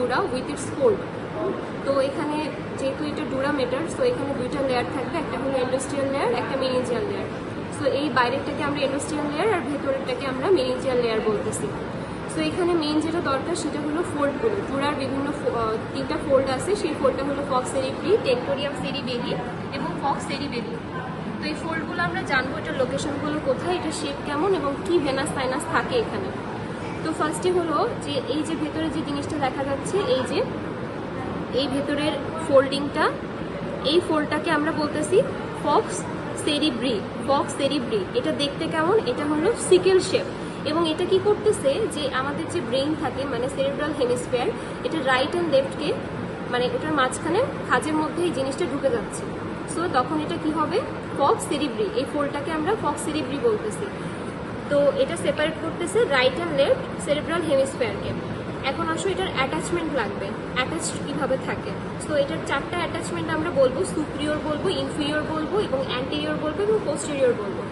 Dura with its fold. তো এখানে যেহেতু এটা ডুরা মেটার, সো এখানে দুইটা লেয়ার থাকবে, একটা হলো এন্ডোস্টিয়াল লেয়ার, একটা মেনিনজিয়াল লেয়ার। সো এই বাইরেরটাকে আমরা এন্ডোস্টিয়াল লেয়ার আর ভেতরেরটাকে আমরা মেনিনজিয়াল লেয়ার বলতেছি। সো এখানে মেইন যেটা দরকার সেটা হলো ফোল্ডগুলো। ডুরার বিভিন্ন 3টা ফোল্ড আছে, সেই ফোল্ডটা হলো ফক্স সেরিব্রি, টেন্টোরিয়াম সেরিবেলি এবং ফক্স সেরিবেলি। তো এই ফোল্ডগুলো আমরা জানবো এটার লোকেশনগুলো কোথায়, এটা শেপ কেমন এবং কি ভেনাস সাইনাস থাকে এখানে। তো ফার্স্টে হলো যে এই যে ভেতরে যে জিনিসটা দেখা যাচ্ছে, এই যে এই ভেতরের ফোল্ডিংটা, এই ফোল্ডটাকে আমরা বলতেছি ফক্স সেরিব্রি। ফক্স সেরিব্রি এটা দেখতে কেমন, এটা হলো সিকেল শেপ। এবং এটা কি করতেছে যে আমাদের যে ব্রেইন থাকে মানে সেরিব্রাল হেমিস্ফিয়ার, এটা রাইট অ্যান্ড লেফটকে মানে ওটার মাঝখানে খাঁজের মধ্যে এই জিনিসটা ঢুকে যাচ্ছে। সো তখন এটা কি হবে, ফক্স সেরিব্রি। এই ফোল্ডটাকে আমরা ফক্স সেরিব্রি বলতেছি। তো এটা সেপারেট করতেছে রাইট অ্যান্ড লেফট সেরিব্রাল হেমিস্ফিয়ারকে। এখন আসো এটার অ্যাটাচমেন্ট লাগবে, অ্যাটাচড কিভাবে থাকে। সো এটার 4টা অ্যাটাচমেন্ট আমরা বলবো, সুপিরিয়র বলবো, ইনফিরিয়র বলবো এবং অ্যান্টেরিয়র বলবো এবং পোস্টেরিয়র বলবো।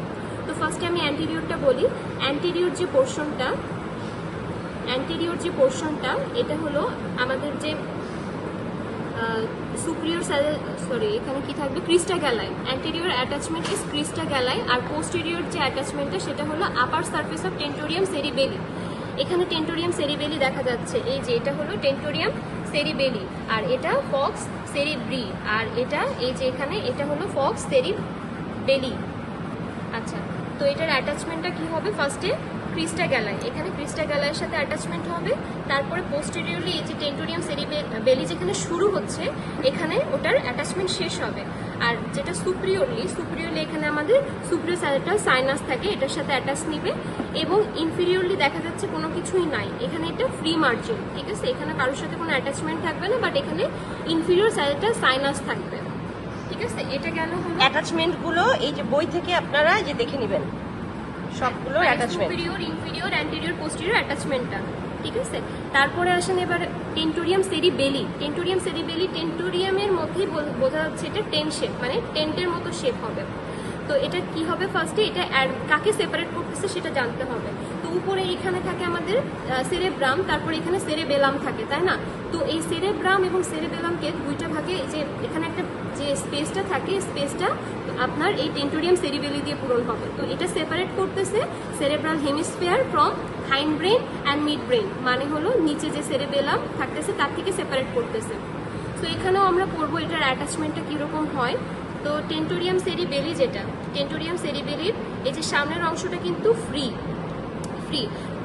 তো ফার্স্টে আমি অ্যান্টেরিয়রটা বলি। অ্যান্টেরিয়র যে পোর্শনটা এটা হলো আমাদের যে সুপিরিয়র এখানে কি থাকবে, crista galli. Anterior attachment is crista galli. আর পোস্টেরিয়র যে অ্যাটাচমেন্টটা সেটা হলো আপার সারফেস অফ টেন্টোরিয়াম সেরিবেলি। এখানে টেন্টোরিয়াম সেরিবেলি দেখা যাচ্ছে, এই যে এটা হলো টেন্টোরিয়াম সেরিবেলি, আর এটা ফক্স সেরিব্রি, আর এটা এই যে এখানে এটা হলো ফক্স সেরিবেলি। আচ্ছা, তো এটার অ্যাটাচমেন্টটা কি হবে, ফার্স্টে ক্রিস্টা গ্যালাই, এখানে ক্রিস্টা গ্যালাইয়ের সাথে অ্যাটাচমেন্ট হবে। তারপরে পোস্টেরিয়রলি এই যে টেন্টোরিয়াম সেরিবেলি যেখানে শুরু হচ্ছে এখানে ওটার অ্যাটাচমেন্ট শেষ হবে। আর যেটা সুপিরিয়রলি এখানে আমাদের সুপিরিয়র স্যালেটাল সাইনাস থাকে, এটার সাথে অ্যাটাচ নিবে। এবং ইনফিরিয়রলি দেখা যাচ্ছে কোনো কিছুই নাই, এখানে এটা ফ্রি মার্জিন, ঠিক আছে, এখানে কারোর সাথে কোনো অ্যাটাচমেন্ট থাকবে না, বাট এখানে ইনফিরিয়র স্যালেটাল সাইনাস থাকবে, ঠিক আছে। এটা গেল অ্যাটাচমেন্ট গুলো এই যে বই থেকে আপনারা যে দেখে নেবেন সবগুলো attachment, superior, inferior, anterior, posterior অ্যাটাচমেন্টটা, ঠিক আছে। তারপরে আসেন এবার টেন্টোরিয়াম সেরিবেলি। টেন্টোরিয়ামের মধ্যেই বোঝা যাচ্ছে এটা টেন শেপ, মানে টেন্টের মতো শেপ হবে। তো এটা কি হবে, ফার্স্টে এটা কাকে সেপারেট করতেছে সেটা জানতে হবে। তো উপরে এখানে থাকে আমাদের সেরেব্রাম, তারপরে এখানে সেরেবেলাম থাকে, তাই না। তো এই সেরেব্রাম এবং সেরেবেলামকে দুইটা ভাগে, এই যে এখানে একটা যে স্পেসটা থাকে, স্পেসটা আপনার এই টেন্টোরিয়াম সেরিবেলি দিয়ে পূরণ হবে। তো এটা সেপারেট করতেছে cerebral hemisphere from hind brain and mid brain, মানে হলো নিচে যে সেরেবেলাম থাকতেছে তার থেকে সেপারেট করতেছে। তো এখানেও আমরা পড়বো এটার অ্যাটাচমেন্টটা কীরকম হয়। তো টেন্টোরিয়াম সেরিবেলি যেটা, টেন্টোরিয়াম সেরিবেলির এই যে সামনের অংশটা কিন্তু ফ্রি,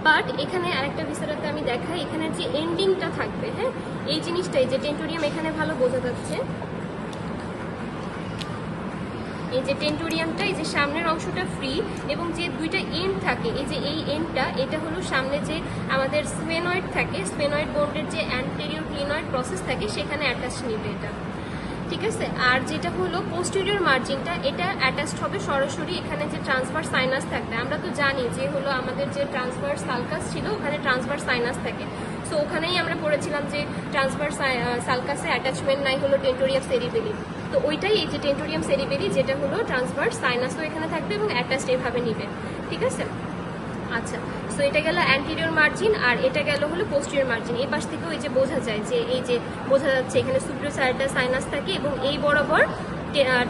বাট এখানে আরেকটা বিষয়টাতে আমি দেখাই, এখানে যে এন্ডিংটা থাকবে, হ্যাঁ, এই জিনিসটাই যে টেন্টোরিয়াম এখানে ভালো বোঝা যাচ্ছে। এই যে টেন্টোরিয়ামটা, এই যে সামনের অংশটা ফ্রি এবং যে দুইটা এন্ড থাকে, এই যে এই এন্ডটা, এটা হলো সামনে যে আমাদের স্ফেনয়েড থাকে, স্ফেনয়েড বোন্ডের যে অ্যান্টেরিয়র ক্লিনয়েড প্রসেস থাকে সেখানে অ্যাটাচ নিবে এটা, ঠিক আছে। আর যেটা হলো পোস্টেরিয়র মার্জিনটা, এটা অ্যাটাচড হবে সরাসরি এখানে যে ট্রান্সভার্স সাইনাস থাকবে। আমরা তো জানি যে হলো আমাদের যে ট্রান্সভার্স সালকাস ছিল ওখানে ট্রান্সভার্স সাইনাস থাকে। সো ওখানেই আমরা পড়েছিলাম যে ট্রান্সভার্স সালকাসে অ্যাটাচমেন্ট নাই হলো টেন্টোরিয়াম সেরিবেলি। তো ওইটাই এই যে টেন্টোরিয়াম সেরিবেলি, যেটা হলো ট্রান্সভার্স সাইনাসও এখানে থাকবে এবং অ্যাটাচড এভাবে নিবে, ঠিক আছে। আচ্ছা, সো এটা গেল অ্যান্টেরিয়র মার্জিন, আর এটা গেল হলো পোস্টেরিয়র মার্জিন। এই পাশ থেকেও এই যে বোঝা যায় যে এই যে বোঝা যাচ্ছে এখানে সুপিরিয়র স্যালেটাল সাইনাস থাকে এবং এই বরাবর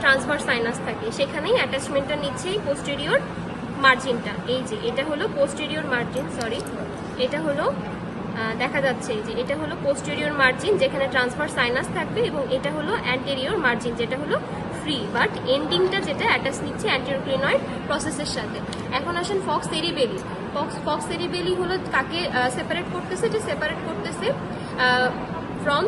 ট্রান্সভার্স সাইনাস থাকে, সেখানেই অ্যাটাচমেন্টটা নিচ্ছে এই পোস্টেরিয়র মার্জিনটা। এই যে এটা হলো পোস্টেরিয়র মার্জিন, এটা হলো দেখা যাচ্ছে এই যে এটা হলো পোস্টেরিয়র মার্জিন যেখানে ট্রান্সভার্স সাইনাস থাকবে, এবং এটা হলো অ্যান্টেরিয়র মার্জিন যেটা হলো ফ্রি, বাট এন্ডিংটা যেটা অ্যাটাচ নিচ্ছে অ্যান্টেরিয়র ক্লিনয়েড প্রসেসের সাথে। এখন আসেন ফক্স সেরিবেলি। ফক্স সেরিবেলি হলো কাকে সেপারেট করতেছে, যে সেপারেট করতেছে ফ্রম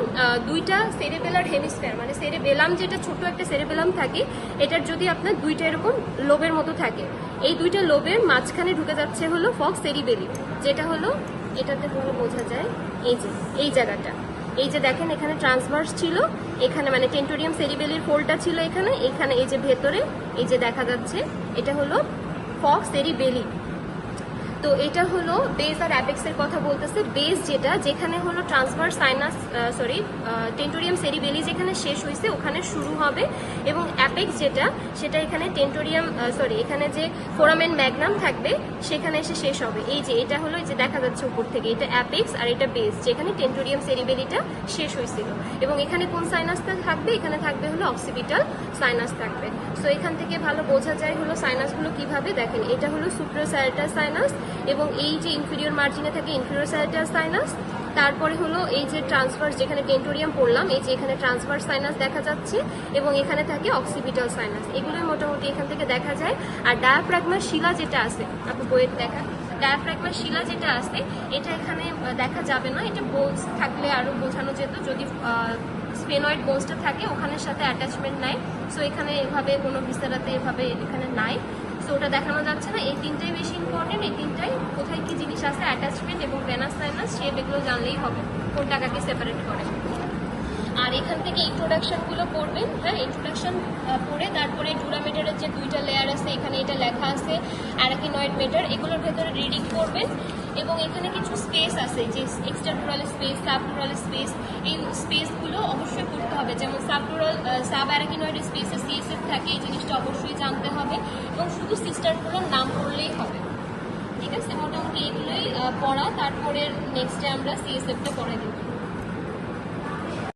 দুইটা সেরেবেলার হেমিস্ফিয়ার, মানে সেরেবেলাম যেটা ছোট একটা সেরেবেলাম থাকে, এটার যদি আপনার দুইটা এরকম লোবের মতো থাকে, এই দুইটা লোবের মাঝখানে ঢুকে যাচ্ছে হলো ফক্স সেরিবেলি, যেটা হলো এটাতে হলো বোঝা যায় এই যে এই জায়গাটা, এই যে দেখেন এখানে ট্রান্সভার্স ছিল, এখানে মানে টেন্টোরিয়াম সেরিবেলির ফোল্ডটা ছিল এখানে, এখানে এই যে ভেতরে এই যে দেখা যাচ্ছে এটা হলো ফক্স সেরিবেলি। তো এটা হলো বেস আর অ্যাপেক্সের কথা বলতেছে। বেস যেটা, যেখানে হলো ট্রান্সভার্স সাইনাস টেন্টোরিয়াম সেরিবেলি যেখানে শেষ হয়েছে ওখানে শুরু হবে, এবং অ্যাপেক্স যেটা সেটা এখানে এখানে যে ফোরামেন ম্যাগনাম থাকবে সেখানে এসে শেষ হবে। এই যে এটা হলো, এই যে দেখা যাচ্ছে উপর থেকে, এটা অ্যাপেক্স আর এটা বেস, যেখানে টেন্টোরিয়াম সেরিবেলিটা শেষ হয়েছিল। এবং এখানে কোন সাইনাসটা থাকবে? এখানে থাকবে হলো অক্সিপিটাল সাইনাস থাকবে। সো এখান থেকে ভালো বোঝা যায় হলো সাইনাসগুলো কিভাবে। দেখেন, এটা হলো সুপ্রাসাইটাস সাইনাস, এবং এই যে ইনফিরিয়র মার্জিনে থাকে ইনফিরিয়র সাইটাস সাইনাস। তারপরে হলো এই যে ট্রান্সভার্স, যেখানে টেন্টোরিয়াম পড়লাম, এই যে এখানে ট্রান্সভার্স সাইনাস দেখা যাচ্ছে, এবং এখানে থাকে অক্সিপিটাল সাইনাস। এগুলোই মোটামুটি এখান থেকে দেখা যায়। আর ডায়াফ্রাগমার শিলা যেটা আছে, আপনি বইয়ের দেখা ডায়াফ্রাগমার শিলা যেটা আছে, এটা এখানে দেখা যাবে না। এটা বোনস থাকলে আরো বোঝানো যেত, যদি স্পেনয়েড বোনসটা থাকে ওখানের সাথে অ্যাটাচমেন্ট নাই। সো এখানে এভাবে কোনো ভিসারাতে এভাবে এখানে নাই, সো ওটা দেখানো যাচ্ছে না। এই তিনটাই বেশি ইম্পর্টেন্ট। এই তিনটাই কোথায় কি জিনিস আছে, অ্যাটাচমেন্ট এবং ভেনাস সাইনাস, শেপ, এগুলো জানলেই হবে কোন টাকাকে সেপারেট করে। আর এখান থেকে ইন্ট্রোডাকশনগুলো পড়বেন। হ্যাঁ, ইন্ট্রোডাকশন পড়ে তারপরে ডুরামেটারের যে দুইটা লেয়ার আছে, এখানে এটা লেখা আছে অ্যারাকিনয়েড মেটার, এগুলোর ভেতরে রিডিং করবেন। এবং এখানে কিছু স্পেস আছে, যে এক্সট্রাডুরাল স্পেস, সাবডুরাল স্পেস, এই স্পেসগুলো অবশ্যই করতে হবে। যেমন সাব অ্যারাকিনয়েড স্পেসে সিএসএফ থাকে, এই জিনিসটা অবশ্যই জানতে হবে। এবং শুধু সিস্টারগুলোর নাম পড়লেই হবে। ঠিক আছে, মোটামুটি এগুলোই পড়া। তারপরে নেক্সটে আমরা সিএসএফটা পড়ে দেবো।